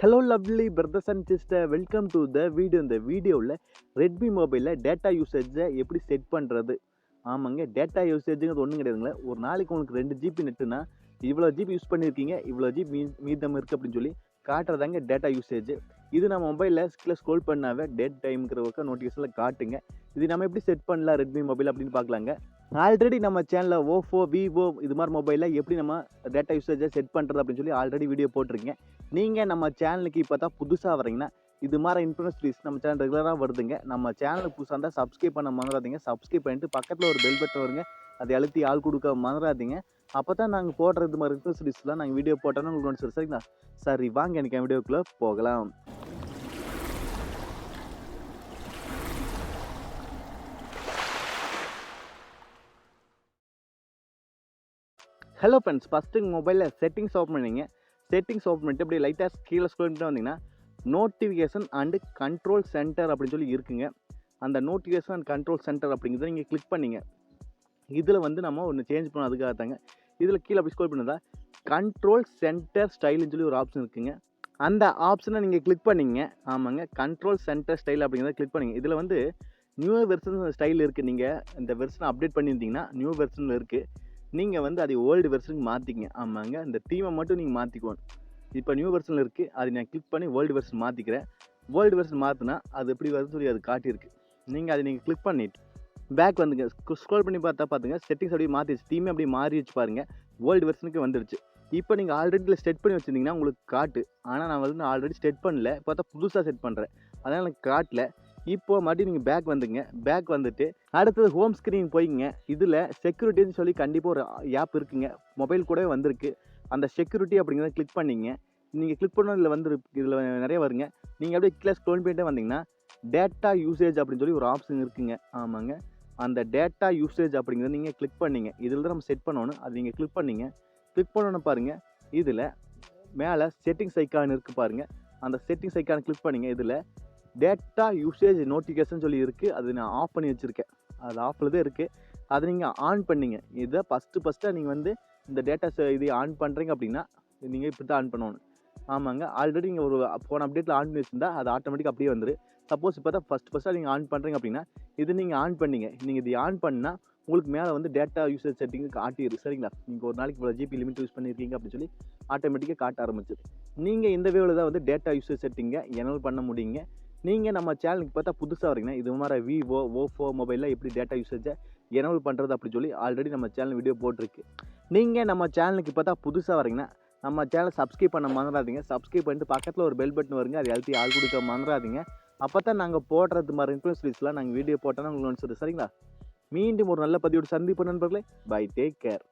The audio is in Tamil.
Hello lovely brothers and sisters, welcome to the video. இந்த வீடியோவில் ரெட்மி மொபைலில் டேட்டா யூசேஜை எப்படி செட் பண்ணுறது. ஆமாங்க, டேட்டா யூசேஜுங்கிறது ஒன்றும் கிடையாதுங்களே. ஒரு நாளைக்கு உங்களுக்கு 2 ஜிபி நெட்டுனா இவ்வளோ ஜிபி யூஸ் பண்ணியிருக்கீங்க, இவ்வளோ ஜிபி மீதம் இருக்குது அப்படின்னு சொல்லி காட்டுறதாங்க டேட்டா யூசேஜ். இது நம்ம மொபைலில் கீழே ஸ்க்ரோல் பண்ணாவே டேட் டைம்ங்கிற ஒர்க்கை நோட்டிஃபிகேஷனில் காட்டுங்க. இது நம்ம எப்படி செட் பண்ணலாம் ரெட்மி மொபைல் அப்படின்னு பார்க்கலாங்க. ஆல்ரெடி நம்ம சேனலில் ஓஃபோ, விவோ இது மாதிரி மொபைலில் எப்படி நம்ம டேட்டா யூசேஜை செட் பண்ணுறது அப்படின்னு சொல்லி ஆல்ரெடி வீடியோ போட்டிருக்கேன். நீங்கள் நம்ம சேனலுக்கு இப்போ தான் புதுசாக வரீங்கன்னா இது மாதிரி இன்ஃபர்மேஷன் வீடியோஸ் நம்ம சேனல் ரெகுலராக வருதுங்க. நம்ம சேனலுக்கு புதுசாக இருந்தால் சப்ஸ்கிரைப் பண்ண மறந்துடாதீங்க. சப்ஸ்கிரைப் பண்ணிட்டு பக்கத்தில் ஒரு பெல் பட்டன் வருங்க, அதை அழுத்தி ஆள் கொடுக்க மறந்துடாதீங்க. அப்போ தான் நாங்கள் போடுறது இது மாதிரி இன்ஃபர்மேஷன் வீடியோஸ்லாம் நாங்கள் வீடியோ போட்டோன்னா உங்களுக்கு ஒன்று சரிங்களா. சரி வாங்க எனக்கு என் வீடியோக்குள்ளே போகலாம். ஹலோ ஃப்ரெண்ட்ஸ், ஃபஸ்ட்டு மொபைலில் செட்டிங்ஸ் ஓப்பன் பண்ணிங்க. செட்டிங்ஸ் ஓப்பன் பண்ணிட்டு அப்படியே லைட்டாக கீழே ஸ்க்ரோல் பண்ணிட்டு வந்தீங்கன்னா நோட்டிஃபிகேஷன் அண்டு கண்ட்ரோல் சென்டர் அப்படின்னு சொல்லி இருக்குங்க. அந்த நோட்டிஃபிகேஷன் அண்ட் கண்ட்ரோல் சென்டர் அப்படிங்கிறத நீங்கள் கிளிக் பண்ணிங்க. இதில் வந்து நம்ம ஒன்று சேஞ்ச் பண்ணோம், அதுக்காக தாங்க. இதில் கீழே அப்படி ஸ்க்ரோல் பண்ணதா கண்ட்ரோல் சென்டர் ஸ்டைல்னு சொல்லி ஒரு ஆப்ஷன் இருக்குங்க. அந்த ஆப்ஷனை நீங்கள் கிளிக் பண்ணிங்க. ஆமாங்க, கண்ட்ரோல் சென்டர் ஸ்டைல் அப்படிங்கிறத கிளிக் பண்ணிங்க. இதில் வந்து நியூ வெர்ஷன் ஸ்டைல் இருக்குது. நீங்கள் இந்த வெர்ஷனை அப்டேட் பண்ணியிருந்தீங்கன்னா நியூ வெர்ஷனில் இருக்குது. நீங்கள் வந்து அதை ஓல்டு வெர்ஷனுக்கு மாற்றிங்க. ஆமாங்க, இந்த தீமை மட்டும் நீங்கள் மாற்றிக்கணும். இப்போ நியூ வெர்ஷனில் இருக்குது, அதை நான் கிளிக் பண்ணி ஓல்டு வெர்ஷன் மாற்றிக்கிறேன். ஓல்டு வெர்ஷன் மாற்றினா அது எப்படி வருதுன்னு சொல்லி அது காட்டியிருக்கு. நீங்கள் அதை கிளிக் பண்ணிவிட்டு பேக் வந்துங்க. ஸ்க்ரோல் பண்ணி பார்த்துங்க செட்டிங்ஸ் அப்படியே மாற்றிடுச்சு. தீமே அப்படியே மாறி வச்சு பாருங்கள், ஓல்டு வெர்ஷனுக்கு வந்துடுச்சு. இப்போ நீங்கள் ஆல்ரெடி செட் பண்ணி வச்சுருந்தீங்கன்னா உங்களுக்கு காட்டு. ஆனால் நான் வந்து ஆல்ரெடி செட் பண்ணல, பார்த்தா புதுசாக செட் பண்ணுறேன், அதனால் எனக்கு காட்டல. இப்போது மறுபடியும் நீங்கள் பேக் வந்துங்க. பேக் வந்துட்டு அடுத்தது ஹோம் ஸ்க்ரீன் போய்ங்க. இதில் செக்யூரிட்டின்னு சொல்லி கண்டிப்பாக ஒரு ஆப் இருக்குங்க, மொபைல் கூடவே வந்திருக்கு. அந்த செக்யூரிட்டி அப்படிங்கிறத கிளிக் பண்ணிங்க. நீங்கள் கிளிக் பண்ண இதில் இதில் நிறைய வருங்க. நீங்கள் அப்படியே கீழே ஸ்க்ரோல் பண்ணிட்டே வந்தீங்கன்னா டேட்டா யூசேஜ் அப்படின்னு சொல்லி ஒரு ஆப்ஷன் இருக்குங்க. ஆமாங்க, அந்த டேட்டா யூசேஜ் அப்படிங்கிறத நீங்கள் கிளிக் பண்ணிங்க. இதில் தான் நம்ம செட் பண்ணணும். அது நீங்கள் கிளிக் பண்ணிங்க. கிளிக் பண்ணணுன்னு பாருங்கள், இதில் மேலே செட்டிங்ஸ் ஐக்கான் இருக்குது பாருங்கள். அந்த செட்டிங்ஸ் ஐக்கானை கிளிக் பண்ணிங்க. இதில் டேட்டா யூசேஜ் நோட்டிஃபிகேஷன் சொல்லி இருக்குது. அது நான் ஆஃப் பண்ணி வச்சுருக்கேன். அது ஆஃபில் தான் இருக்குது. அதை நீங்கள் ஆன் பண்ணிங்க. இதை ஃபஸ்ட்டாக நீங்கள் வந்து இந்த டேட்டா இது ஆன் பண்ணுறீங்க அப்படின்னா நீங்கள் இப்படி தான் ஆன் பண்ணணும். ஆமாங்க, ஆல்ரெடி நீங்கள் ஒரு போன அப்டேட்டில் ஆன் பண்ணி வச்சுருந்தா அது ஆட்டோமேட்டிக்காக அப்படியே வந்துடும். சப்போஸ் இப்போ தான் ஃபஸ்ட்டாக நீங்கள் ஆன் பண்ணுறீங்க அப்படின்னா இது நீங்கள் ஆன் பண்ணிங்க. நீங்கள் இது ஆன் பண்ணால் உங்களுக்கு மேலே வந்து டேட்டா யூசேஜ் செட்டிங்கு காட்டிடுது. சரிங்களா, நீங்கள் ஒரு நாளைக்கு இவ்வளோ ஜிபி லிமிட் யூஸ் பண்ணியிருக்கீங்க அப்படின்னு சொல்லி ஆட்டோமேட்டிக்காக காட்ட ஆரம்பிச்சிது. நீங்கள் இந்த வேவில் தான் வந்து டேட்டா யூசேஜ் செட்டிங்கை எனேபிள் பண்ண முடியுங்க. நீங்கள் நம்ம சேனலுக்கு பார்த்தா புதுசாக வரீங்கன்னா இது மாதிரி விவோ, ஓஃபோ மொபைலில் எப்படி டேட்டா யூசேஜை எனேபிள் பண்ணுறது அப்படி சொல்லி ஆல்ரெடி நம்ம சேனல் வீடியோ போட்டிருக்கு. நீங்கள் நம்ம சேனலுக்கு பார்த்தா புதுசாக வரீங்கன்னா நம்ம சேனலை சப்ஸ்கிரைப் பண்ண மறந்துடாதீங்க. சப்ஸ்கிரைப் பண்ணிட்டு பக்கத்தில் ஒரு பெல் பட்டன் வருங்க, அதை அழுத்தி ஆள் கொடுக்க மறந்துடாதீங்க. அப்போ தான் நாங்கள் போடுறது மாதிரி இன்ஃபர்மேஷன் வீடியோஸ்லாம் நாங்கள் வீடியோ போட்டோன்னா உங்களுக்கு ஒன்று சரிங்களா. மீண்டும் ஒரு நல்ல பதிவோடு சந்திப்போம் நண்பர்களே. Bye, take care.